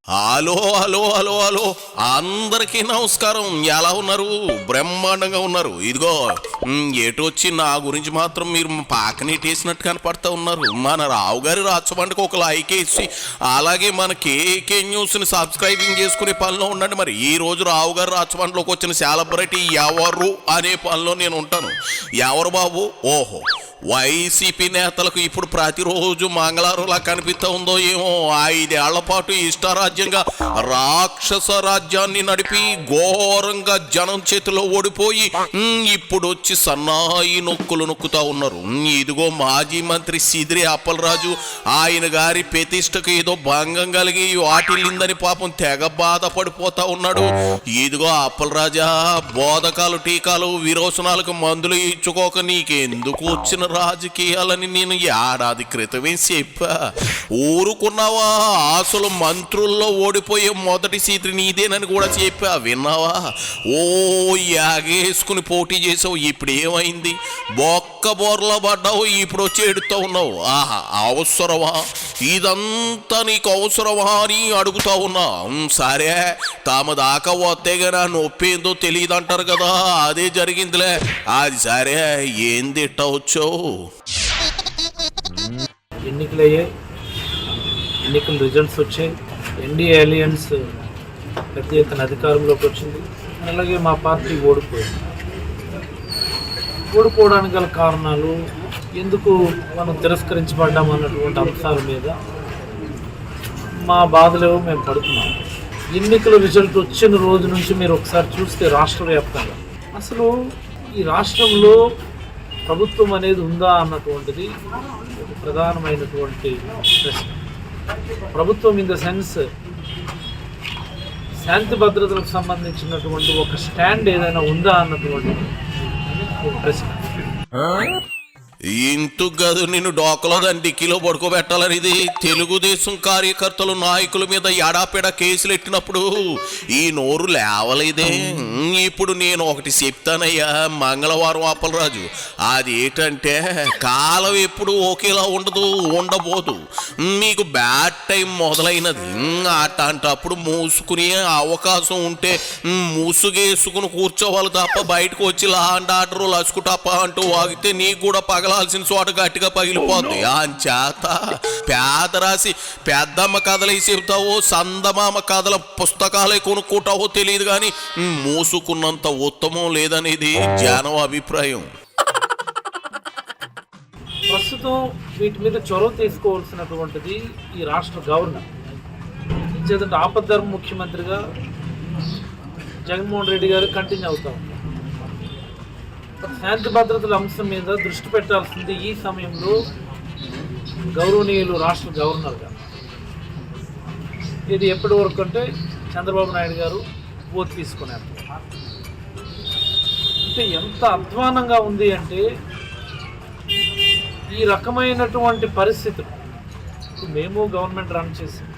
Hello hello hello hello అందరికీ నమస్కారం. ఎలా ఉన్నారు? బ్రహ్మాండంగా ఉన్నారు. ఇదిగో ఎటు వచ్చి నా గురించి మాత్రం మీరు పాకనీటేసినట్టు కనపడతా ఉన్నారు. మన రావు గారి రాచబండకు ఒక లైక్ వేసి అలాగే మన కేకే న్యూస్ని సబ్స్క్రైబింగ్ చేసుకునే పనిలో ఉండండి. మరి ఈ రోజు రావు గారి రాచబండలోకి వచ్చిన సెలబ్రిటీ ఎవరు అనే పనిలో నేను ఉంటాను. ఎవరు బాబు? ఓహో, వైసీపీ నేతలకు ఇప్పుడు ప్రతిరోజు మంగళవారంలా కనిపిస్తూ ఉందో ఏమో. 5 ఏళ్ల పాటు ఇష్టారాజ్యంగా రాక్షస రాజ్యాన్ని నడిపి ఘోరంగా జనం చేతిలో ఓడిపోయి ఇప్పుడు వచ్చి సన్నాయి నొక్కులు నొక్కుతా ఉన్నారు. ఇదిగో మాజీ మంత్రి సిదిరి అప్పలరాజు ఆయన గారి ప్రతిష్టకు ఏదో భంగం కలిగి వాటిల్లిందని పాపం తెగ బాధపడిపోతా ఉన్నాడు. ఇదిగో అప్పలరాజా, బోధకాలు టీకాలు విరోచనాలకు మందులు ఇచ్చుకోక నీకెందుకు వచ్చిన రాజకీయాలని నేను ఏడాది క్రితమే చెప్పా. ఊరుకున్నావా? అసలు మంత్రుల్లో ఓడిపోయే మొదటి సీటు నీదేనని కూడా చెప్పా. విన్నావా? ఓ యాగేసుకుని పోటీ చేసావు. ఇప్పుడు ఏమైంది? బొక్క బోర్లో పడ్డావు. ఇప్పుడు వచ్చి ఎడుతూ ఉన్నావు. ఆహా, అవసరమా? ఇదంతా నీకు అవసరమా అని అడుగుతా ఉన్నా. సరే, తమ దాకా వస్తేగా నా నొప్పి ఏందో తెలియదు అంటారు కదా, అదే జరిగిందిలే. అది సరే, ఏం తిట్టవచ్చు? ఎన్నికలయ్యాయి, ఎన్నికల రిజల్ట్స్ వచ్చాయి. ఎన్డీఏ అలయన్స్ పెద్ద ఎత్తున అధికారంలోకి వచ్చింది. అలాగే మా పార్టీ ఓడిపోయింది. ఓడిపోవడానికి గల కారణాలు, ఎందుకు మనం తిరస్కరించబడ్డాం అన్నటువంటి అంశాల మీద మా బాధలేవో మేము పడుతున్నాం. ఎన్నికల రిజల్ట్ వచ్చిన రోజు నుంచి మీరు ఒకసారి చూస్తే రాష్ట్ర వ్యాప్తంగా అసలు ఈ రాష్ట్రంలో ప్రభుత్వం అనేది ఉందా అన్నటువంటిది ఒక ప్రధానమైనటువంటి ప్రశ్న. ప్రభుత్వం ఇన్ ద సెన్స్ శాంతి భద్రతలకు సంబంధించినటువంటి ఒక స్టాండ్ ఏదైనా ఉందా అన్నటువంటి ఒక ప్రశ్న. ఇంతు గదు నిన్ను డోకలో దాన్ని డిక్కీలో పడుకోబెట్టాలనేది తెలుగుదేశం కార్యకర్తలు నాయకుల మీద ఎడాపెడా కేసులు ఎట్టినప్పుడు ఈ నోరు లేవలేదే. ఇప్పుడు నేను ఒకటి చెప్తానయ్యా మంగళవారం అప్పలరాజు. అది ఏంటంటే, కాలం ఎప్పుడు ఒకేలా ఉండబోదు. మీకు బ్యాడ్ టైం మొదలైనది. అట్లాంటప్పుడు మూసుకునే అవకాశం ఉంటే మూసుగేసుకుని కూర్చోవాలి తప్ప బయటకు వచ్చి లాండ్ ఆర్డర్ లసుకుటప్ప అంటూ వాగితే నీకు కూడా పగలాల్సిన చోట గట్టిగా పగిలిపోద్ది. అంచేత పేద రాసి పెద్దమ్మ కథలు చెబుతావో సందమామ కథల పుస్తకాలే కొనుక్కుంటావో తెలియదు కానీ మూసుకున్నంత ఉత్తమం లేదనేది జనం అభిప్రాయం. ప్రస్తుతం వీటి మీద చొరవ తీసుకోవాల్సినటువంటిది ఈ రాష్ట్ర గవర్నర్. చేతంటే ఆపద్ధర్మ ముఖ్యమంత్రిగా జగన్మోహన్ రెడ్డి గారు కంటిన్యూ అవుతా ఉన్నారు. శాంతి భద్రతల అంశం మీద దృష్టి పెట్టాల్సింది ఈ సమయంలో గౌరవనీయులు రాష్ట్ర గవర్నర్ గారు. ఇది ఎప్పటి వరకు అంటే చంద్రబాబు నాయుడు గారు ఓటు తీసుకున్నారు. అంటే ఎంత అధ్వానంగా ఉంది అంటే, ఈ రకమైనటువంటి పరిస్థితులు మేము గవర్నమెంట్ రన్ చేసాం.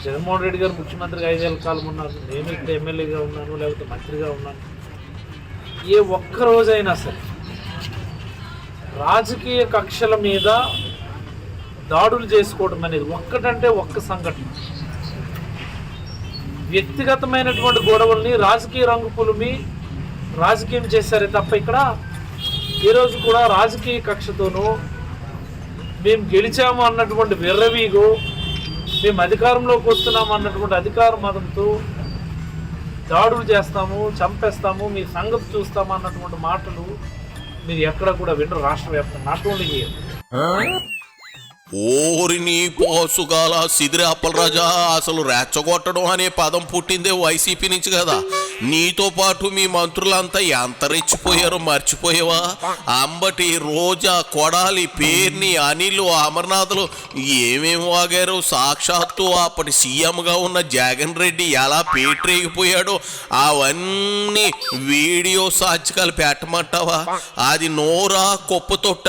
జగన్మోహన్ రెడ్డి గారు ముఖ్యమంత్రిగా 5 ఏళ్ళ కాలం ఉన్నారు. నేను ఇక్కడ ఎమ్మెల్యేగా ఉన్నాను, లేకపోతే మంత్రిగా ఉన్నాను. ఏ ఒక్క రోజైనా సరే రాజకీయ కక్షల మీద దాడులు చేసుకోవడం అనేది ఒక్కటంటే ఒక్క సంఘటన. వ్యక్తిగతమైనటువంటి గొడవల్ని రాజకీయ రంగు పులిమి రాజకీయం చేశారే తప్ప ఇక్కడ ఏ రోజు కూడా రాజకీయ కక్షతోనూ మేము గెలిచాము అన్నటువంటి విర్రవీగో, మేము అధికారంలోకి వస్తున్నాము అన్నటువంటి అధికార మతంతో దాడులు చేస్తాము, చంపేస్తాము, మీ సంగతి చూస్తాము అన్నటువంటి మాటలు మీరు ఎక్కడ కూడా వినరు రాష్ట్ర వ్యాప్తంగా. Not only here. ఓరి నీ పోసుగాల సిదిరి అప్పలరాజా, అసలు రెచ్చగొట్టడం అనే పదం పుట్టిందే వైసీపీ నుంచి కదా. నీతో పాటు మీ మంత్రులంతా ఎంత రెచ్చిపోయారో మర్చిపోయావా? అంబటి, రోజా, కొడాలి, పేర్ని, అనిల్, అమర్నాథ్లు ఏమేమి వాగారో. సాక్షాత్తు అప్పటి సీఎంగా ఉన్న జగన్ రెడ్డి ఎలా పేట్రేగిపోయాడో అవన్నీ వీడియో సాక్ష్యాలు పెట్టమంటావా? అది నోరా కొప్పుతొట్ట?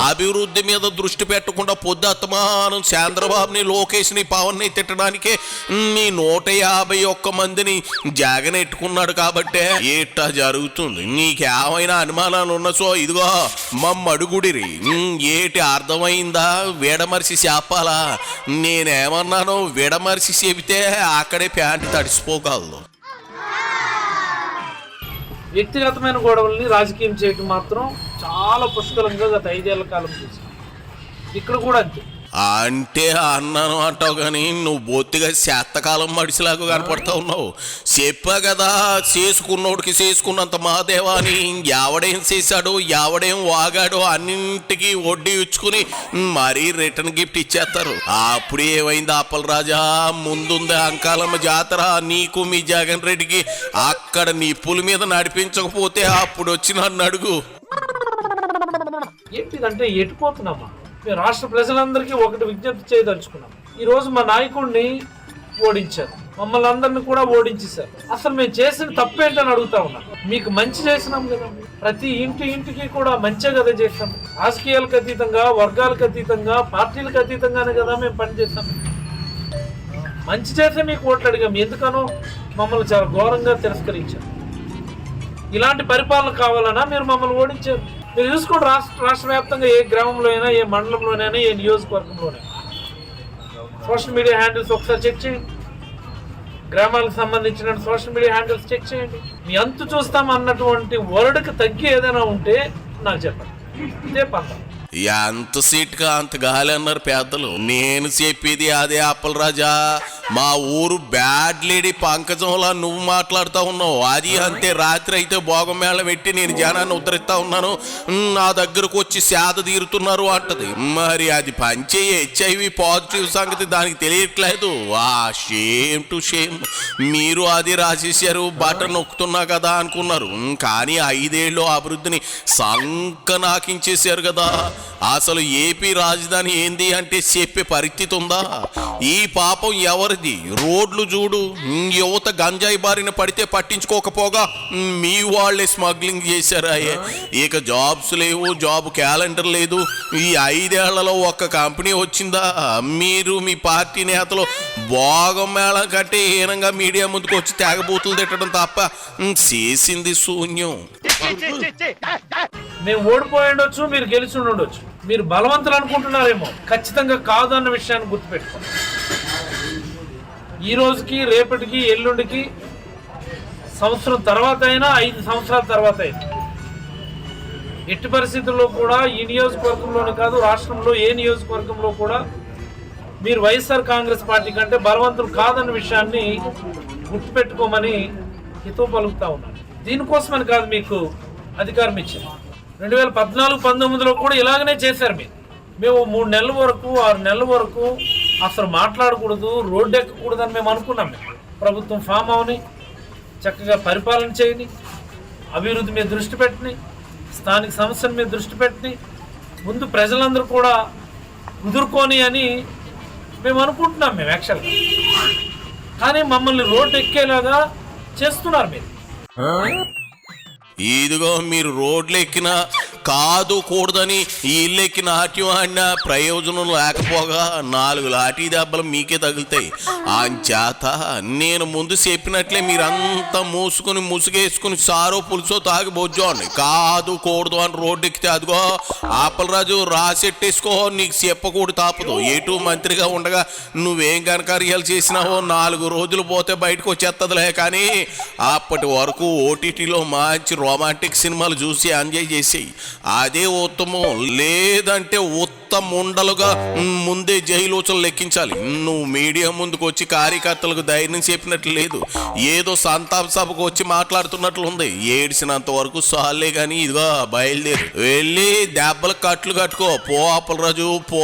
అభివృద్ధి మీద దృష్టి పెట్టకుండా పొద్దుమానం చంద్రబాబుని, లోకేష్ని, పవన్ని తిట్టడానికే మీ 151 మందిని జగన్ పెట్టుకున్నాడు కాబట్టే ఇట్టా జరుగుతుంది. నీకేమైనా అనుమానాలు ఉన్నసో ఇదిగో మమ్మడుగుడిరి. ఏటి అర్థమైందా? విడమర్చి చెప్పాలా? నేనేమన్నాను? విడమర్చి చెబితే అక్కడే ప్యాంటు తడిసిపోగలదు. వ్యక్తిగతమైన గొడవల్ని రాజకీయం చేయటం మాత్రం చాలా పుష్కలంగా గత 5 ఏళ్ల కాలం చూసాం. ఇక్కడ కూడా అంతే. అంటే అన్నాను అంటావు కానీ నువ్వు బొత్తిగా శాతకాలం మడిసిలాగా కనపడతా ఉన్నావు. చెప్పా కదా, చేసుకున్నోడికి చేసుకున్నంత మహాదేవా అని. ఎవడేం చేశాడో ఎవడేం వాగాడో అన్నింటికి వడ్డీ ఇచ్చుకుని మరీ రిటర్న్ గిఫ్ట్ ఇచ్చేస్తారు. అప్పుడు ఏమైంది అప్పలరాజా? ముందుంది అంకాలమ్మ జాతర. నీకు మీ జగన్ రెడ్డికి అక్కడ నిప్పుల మీద నడిపించకపోతే అప్పుడు వచ్చి నన్ను అడుగు. ఏంటిదంటే ఎటుపోతున్నామా? మేము రాష్ట్ర ప్రజలందరికీ ఒకటి విజ్ఞప్తి చేయదలుచుకున్నాం. ఈరోజు మా నాయకుడిని ఓడించారు, మమ్మల్ని అందరినీ కూడా ఓడించేశారు. అసలు మేము చేసిన తప్పేంటని అడుగుతా ఉన్నాం. మీకు మంచి చేసినాం కదా, ప్రతి ఇంటికి కూడా మంచే కదా చేస్తాం. రాజకీయాలకు అతీతంగా, వర్గాలకు అతీతంగా, పార్టీలకు అతీతంగానే కదా మేము పనిచేస్తాం. మంచి చేస్తే మీకు ఓట్లు అడిగాం. ఎందుకనో మమ్మల్ని చాలా ఘోరంగా తిరస్కరించారు. ఇలాంటి పరిపాలన కావాలన్నా మీరు మమ్మల్ని ఓడించారు. మీరు చూసుకోండి, రాష్ట్ర వ్యాప్తంగా ఏ గ్రామంలో అయినా, ఏ మండలంలోనైనా, ఏ నియోజకవర్గంలోనైనా సోషల్ మీడియా హ్యాండిల్స్ ఒకసారి చెక్ చేయండి. గ్రామాలకు సంబంధించిన సోషల్ మీడియా హ్యాండిల్స్ చెక్ చేయండి. మీ అంతు చూస్తాం అన్నటువంటి వర్డ్కి తగ్గి ఏదైనా ఉంటే నాకు చెప్పండి. ఇదే పంట. ఎంత సీట్గా అంత గాలి అన్నారు పెద్దలు. నేను చెప్పేది అదే అప్పలరాజా. మా ఊరు బ్యాడ్ లేడీ పంకజంలా నువ్వు మాట్లాడుతూ ఉన్నావు. అది అంతే. రాత్రి అయితే భోగం మేళ పెట్టి నేను జనాన్ని ఉద్ధరిస్తా ఉన్నాను, నా దగ్గరకు వచ్చి సేద తీరుతున్నారు అంటది. మరి అది పంచే HIV పాజిటివ్ సంగతి దానికి తెలియట్లేదు. Shame to shame. మీరు అది రాసేసారు, బటన్ నొక్కుతున్నా కదా అనుకున్నారు. కానీ 5 ఏళ్ళు అభివృద్ధిని సంకనాకించేశారు కదా. అసలు ఏపీ రాజధాని ఏంది అంటే చెప్పే పరిస్థితి ఉందా? ఈ పాపం ఎవరిది? రోడ్లు చూడు, యువత గంజాయి బారిన పడితే పట్టించుకోకపోగా మీ వాళ్ళే స్మగ్లింగ్ చేశారా? ఇక జాబ్స్ లేవు, జాబ్ క్యాలెండర్ లేదు. ఈ 5 ఏళ్లలో ఒక్క కంపెనీ వచ్చిందా? మీరు మీ పార్టీ నేతలు భోగం మేళం కంటే హీనంగా మీడియా ముందుకు వచ్చి తేగబూతులు తిట్టడం తప్ప చేసింది శూన్యం. మేము ఓడిపోయి ఉండొచ్చు, మీరు గెలిచి ఉండొచ్చు. మీరు బలవంతులు అనుకుంటున్నారేమో, ఖచ్చితంగా కాదు అన్న విషయాన్ని గుర్తుపెట్టుకోండి. ఈ రోజుకి, రేపటికి, ఎల్లుండికి, సంవత్సరం తర్వాత అయినా, 5 సంవత్సరాల తర్వాత అయినా, ఎట్టి పరిస్థితుల్లో కూడా ఈ నియోజకవర్గంలోనే కాదు, రాష్ట్రంలో ఏ నియోజకవర్గంలో కూడా మీరు వైఎస్ఆర్ కాంగ్రెస్ పార్టీ కంటే బలవంతులు కాదన్న విషయాన్ని గుర్తుపెట్టుకోమని హితవు పలుకుతా ఉన్నాను. దీనికోసమని కాదు మీకు అధికారం ఇచ్చింది. 2014-19లో కూడా ఇలాగనే చేశారు. మేము 3 నెలల వరకు, 6 నెలల వరకు అసలు మాట్లాడకూడదు, రోడ్డు ఎక్కకూడదని మేము అనుకున్నాం. ప్రభుత్వం ఫామ్ అవని, చక్కగా పరిపాలన చేయని, అభివృద్ధి మీద దృష్టి పెట్టని, స్థానిక సమస్యల మీద దృష్టి పెట్టని, ముందు ప్రజలందరూ కూడా కుదురుకొని అని మేము అనుకుంటున్నాం. మేము యాక్చువల్గా కానీ మమ్మల్ని రోడ్డు ఎక్కేలాగా చేస్తున్నారు మీరు. ఇదిగో మీరు రోడ్లు ఎక్కినా కాదు కూడదని ఇల్లు ఎక్కిన నాట్యం ఆడినా ప్రయోజనం లేకపోగా 4 లాఠీ దెబ్బలు మీకే తగులుతాయి. అంచేత నేను ముందు చెప్పినట్లే మీరంతా మూసుకుని ముసుగేసుకుని సారో పులుసో తాగి బొజ్జోండి. కాదు కూడదు అని రోడ్డు ఎక్కితే అదిగో అప్పలరాజు రాసెట్టేసుకో, నీకు చెప్పకూడదు తాపదు. ఎటు మంత్రిగా ఉండగా నువ్వేం ఘనకార్యాలు చేసినావో 4 రోజులు పోతే బయటకు వచ్చేస్తుందిలే. కానీ అప్పటి వరకు ఓటీటీలో మంచి రొమాంటిక్ సినిమాలు చూసి ఎంజాయ్ చేసేయి. అదే ఉత్తమం. లేదంటే ఉత్తముండలుగా ముందే జైలోచనలు లెక్కించాలి. నువ్వు మీడియా ముందుకు వచ్చి కార్యకర్తలకు ధైర్యం చెప్పినట్లు లేదు, ఏదో సంతాప సభకు వచ్చి మాట్లాడుతున్నట్లు ఉంది. ఏడిసినంత వరకు సాలే గాని ఇదిగో బయలుదేరు, వెళ్ళి దెబ్బలు కట్లు కట్టుకో. పో అప్పలరాజు పో.